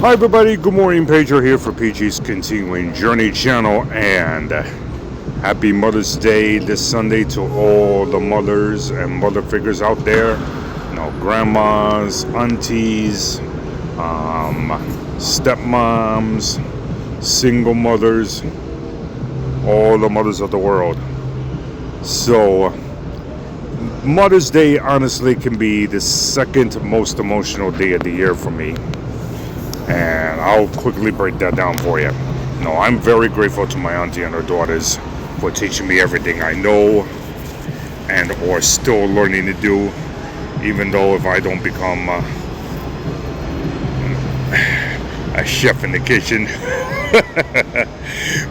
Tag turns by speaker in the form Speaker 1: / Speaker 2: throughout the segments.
Speaker 1: Hi everybody, good morning. Pedro here for PG's Continuing Journey channel, and happy Mother's Day this Sunday to all the mothers and mother figures out there. Grandmas, aunties, stepmoms, single mothers, all the mothers of the world. So Mother's Day honestly can be the second most emotional day of the year for me. And I'll quickly break that down for you. I'm very grateful to my auntie and her daughters for teaching me everything I know and or still learning to do, even though if I don't become a chef in the kitchen.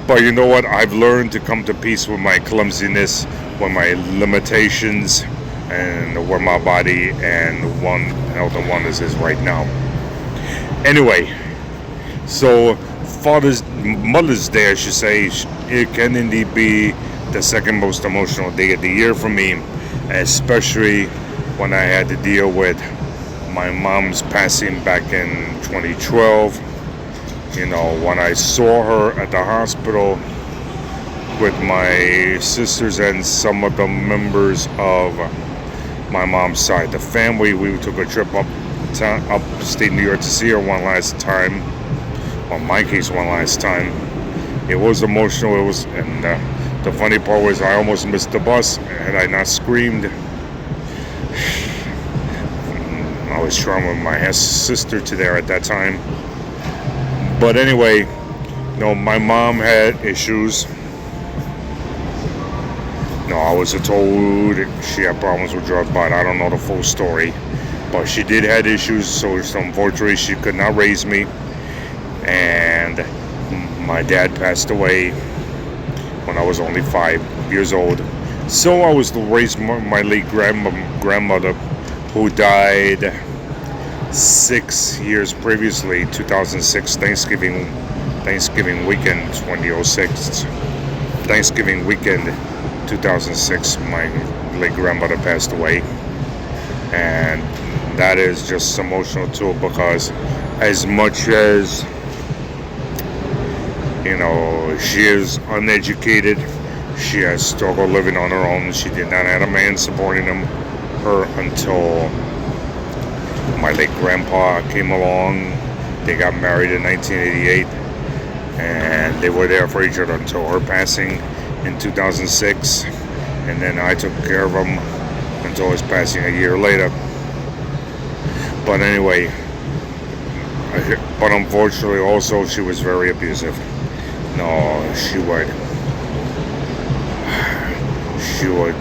Speaker 1: But you know what? I've learned to come to peace with my clumsiness, with my limitations, and where my body and health and wellness is right now. Anyway, so Mother's Day, I should say, it can indeed be the second most emotional day of the year for me, especially when I had to deal with my mom's passing back in 2012. When I saw her at the hospital with my sisters and some of the members of my mom's side, the family, we took a trip upstate New York to see her one last time. Well, in my case, one last time. It was emotional. And the funny part was I almost missed the bus. Had I not screamed, I was trying with my sister to there at that time. But anyway, my mom had issues. I was told she had problems with drugs, but I don't know the full story. But she did have issues, so unfortunately she could not raise me. And my dad passed away when I was only 5 years old. So I was raised by my late grandmother, who died 6 years previously, 2006, Thanksgiving weekend, 2006. Thanksgiving weekend, 2006, my late grandmother passed away. And that is just emotional too, because as much as she is uneducated, she has struggled living on her own. She did not have a man supporting her until my late grandpa came along. They got married in 1988, and they were there for each other until her passing in 2006, and then I took care of him until his passing a year later. But anyway, but unfortunately also she was very abusive. She would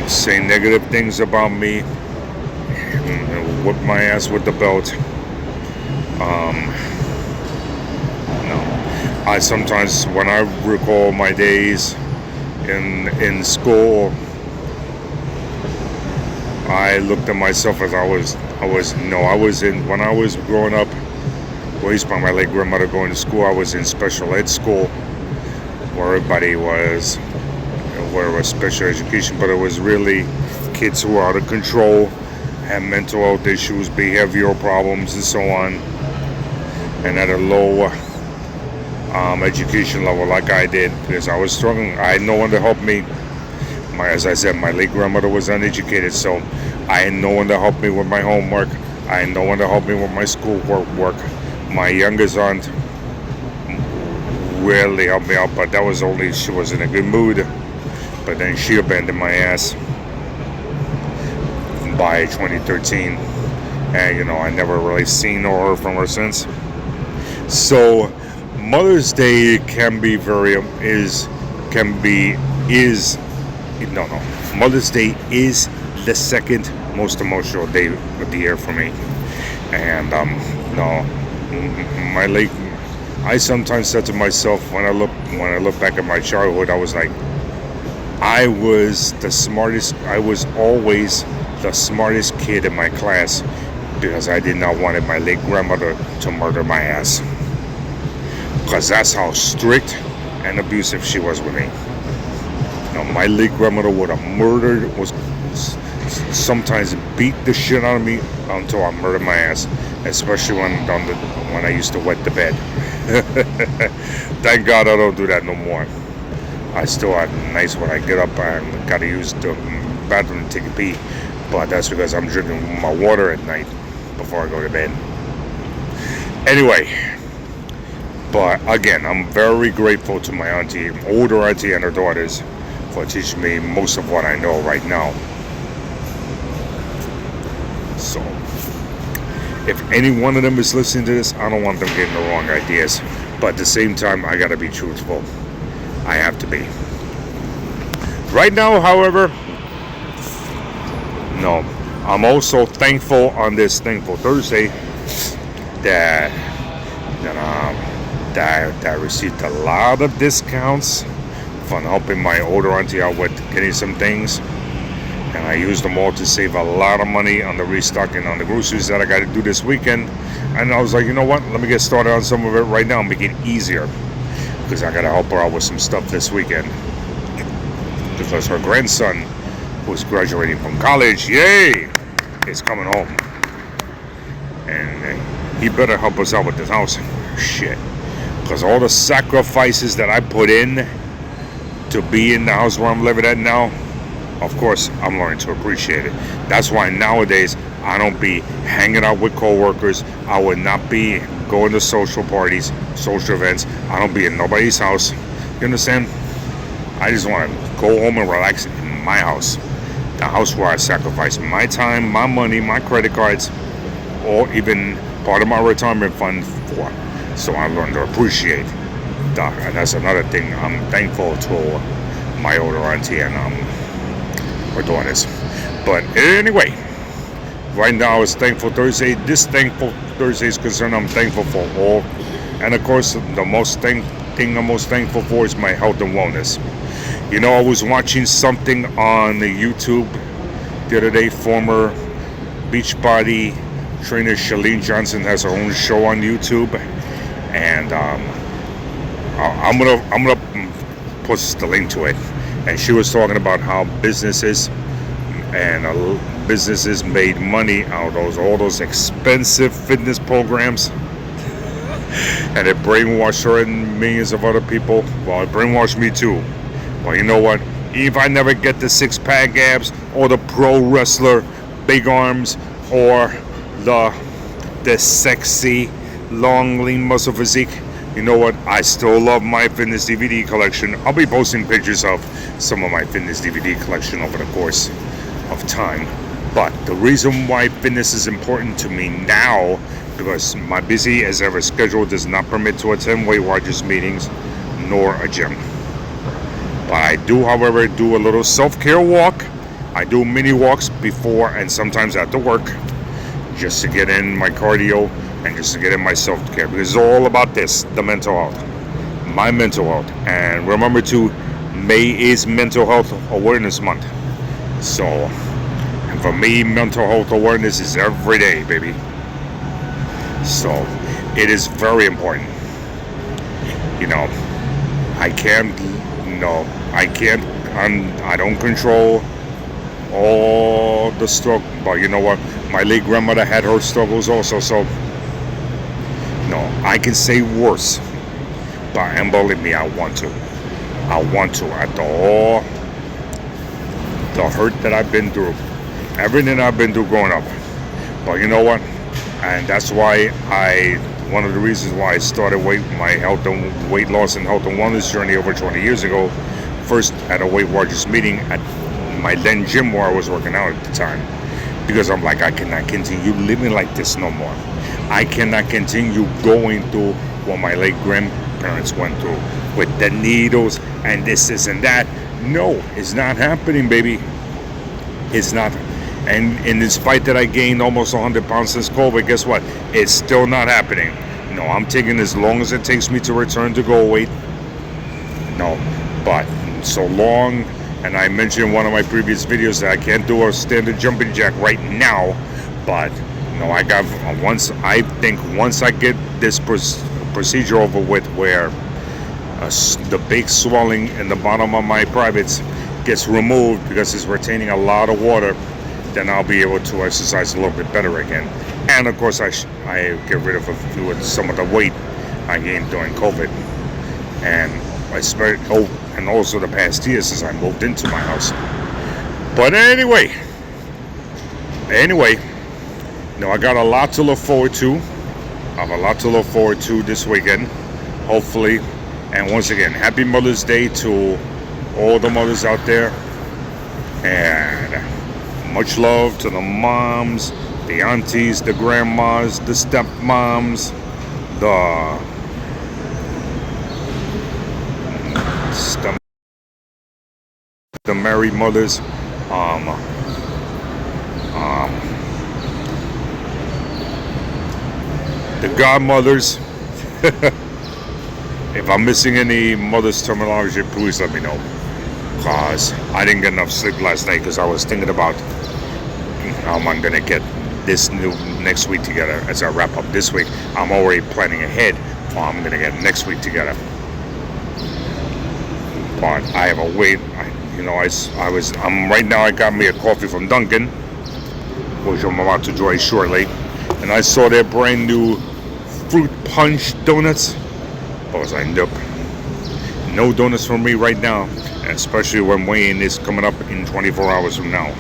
Speaker 1: say negative things about me, and whip my ass with the belt. I sometimes, when I recall my days in school, I looked at myself as when I was growing up, raised by my late grandmother, going to school. I was in special ed school, where everybody was special education, but it was really kids who were out of control, had mental health issues, behavioral problems, and so on, and at a low education level like I did, because I was struggling. I had no one to help me. As I said, my late grandmother was uneducated, so I had no one to help me with my homework. I had no one to help me with my schoolwork. My youngest aunt rarely helped me out, but that was only she was in a good mood. But then she abandoned my ass by 2013, and I never really seen or heard from her since. So Mother's Day Mother's Day is the second most emotional day of the year for me. And I sometimes said to myself, when I look back at my childhood, I was like, I was always the smartest kid in my class, because I did not want my late grandmother to murder my ass, because that's how strict and abusive she was with me. My late grandmother would have sometimes beat the shit out of me until I murder my ass, especially when I used to wet the bed. Thank God I don't do that no more. I still have nights when I get up and gotta use the bathroom to take a pee, but that's because I'm drinking my water at night before I go to bed. Anyway, but again, I'm very grateful to my older auntie and her daughters for teaching me most of what I know right now. So, if any one of them is listening to this, I don't want them getting the wrong ideas. But at the same time, I gotta be truthful. I have to be. Right now, however, no. I'm also thankful on this Thankful Thursday that I received a lot of discounts from helping my older auntie out with getting some things. And I used them all to save a lot of money on the restocking on the groceries that I got to do this weekend. And I was like, you know what? Let me get started on some of it right now and make it easier. Because I got to help her out with some stuff this weekend. Because her grandson, who's graduating from college, yay, is coming home. And he better help us out with this house. Shit. Because all the sacrifices that I put in to be in the house where I'm living at now, of course, I'm learning to appreciate it. That's why nowadays I don't be hanging out with coworkers. I would not be going to social parties, social events. I don't be in nobody's house. You understand? I just want to go home and relax in my house. The house where I sacrifice my time, my money, my credit cards, or even part of my retirement fund for. So I learned to appreciate that. And that's another thing. I'm thankful to my older auntie and her daughters. But anyway, right now it's Thankful Thursday. This Thankful Thursday is concerned. I'm thankful for all. And of course, the thing I'm most thankful for is my health and wellness. You know, I was watching something on the YouTube the other day. Former Beachbody trainer Chalene Johnson has her own show on YouTube, and I'm gonna post the link to it. And she was talking about how businesses made money out of all those expensive fitness programs, and it brainwashed her and millions of other people. Well, it brainwashed me too. But you know what? If I never get the six-pack abs or the pro wrestler big arms or the sexy long lean muscle physique, you know what? I still love my fitness DVD collection. I'll be posting pictures of some of my fitness DVD collection over the course of time. But the reason why fitness is important to me now, because my busy as ever schedule does not permit to attend Weight Watchers meetings nor a gym. But I do, however, do a little self-care walk. I do mini walks before and sometimes after work, just to get in my cardio and just to get in my self-care. Because it's all about this, the mental health. My mental health. And remember too, May is Mental Health Awareness Month. So, and for me, mental health awareness is every day, baby. So, it is very important. You know, I don't control all the struggle, but you know what? My late grandmother had her struggles also, so no, I can say worse. But and believe me, I want to. After all the hurt that I've been through, everything I've been through growing up. But you know what? And that's why one of the reasons why I started my health and weight loss and health and wellness journey over 20 years ago, first at a Weight Watchers meeting at my then gym where I was working out at the time. Because I'm like, I cannot continue living like this no more. I cannot continue going through what my late grandparents went through with the needles and this and that. No, it's not happening, baby. It's not. And in spite that I gained almost 100 pounds since COVID, guess what? It's still not happening. No, I'm taking as long as it takes me to return to goal weight. No, but so long, and I mentioned in one of my previous videos that I can't do a standard jumping jack right now, but no, once I get this procedure over with, where the big swelling in the bottom of my privates gets removed because it's retaining a lot of water, then I'll be able to exercise a little bit better again. And of course, I get rid of some of the weight I gained during COVID, and and also the past year since I moved into my house. But anyway, I got a lot to look forward to. I have a lot to look forward to this weekend, hopefully. And once again, happy Mother's Day to all the mothers out there, and much love to the moms, the aunties, the grandmas, the stepmoms, the married mothers, the godmothers. If I'm missing any mother's terminology, please let me know, because I didn't get enough sleep last night because I was thinking about how am I going to get this new next week together. As I wrap up this week, I'm already planning ahead how I'm going to get next week together. But I have a wait. I'm right now. I got me a coffee from Dunkin', which I'm about to enjoy shortly, and I saw their brand new fruit punch donuts. I was like, nope, no donuts for me right now, especially when weigh-in is coming up in 24 hours from now.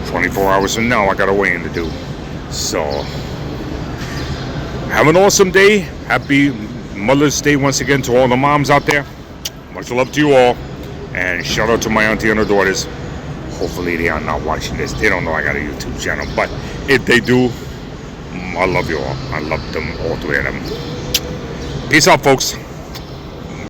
Speaker 1: 24 hours from now, I got a weigh-in to do. So, have an awesome day. Happy Mother's Day once again to all the moms out there. Much love to you all, and shout out to my auntie and her daughters. Hopefully they are not watching this. They don't know I got a YouTube channel, but if they do, I love you all. I love them, all three of them. Peace out, folks.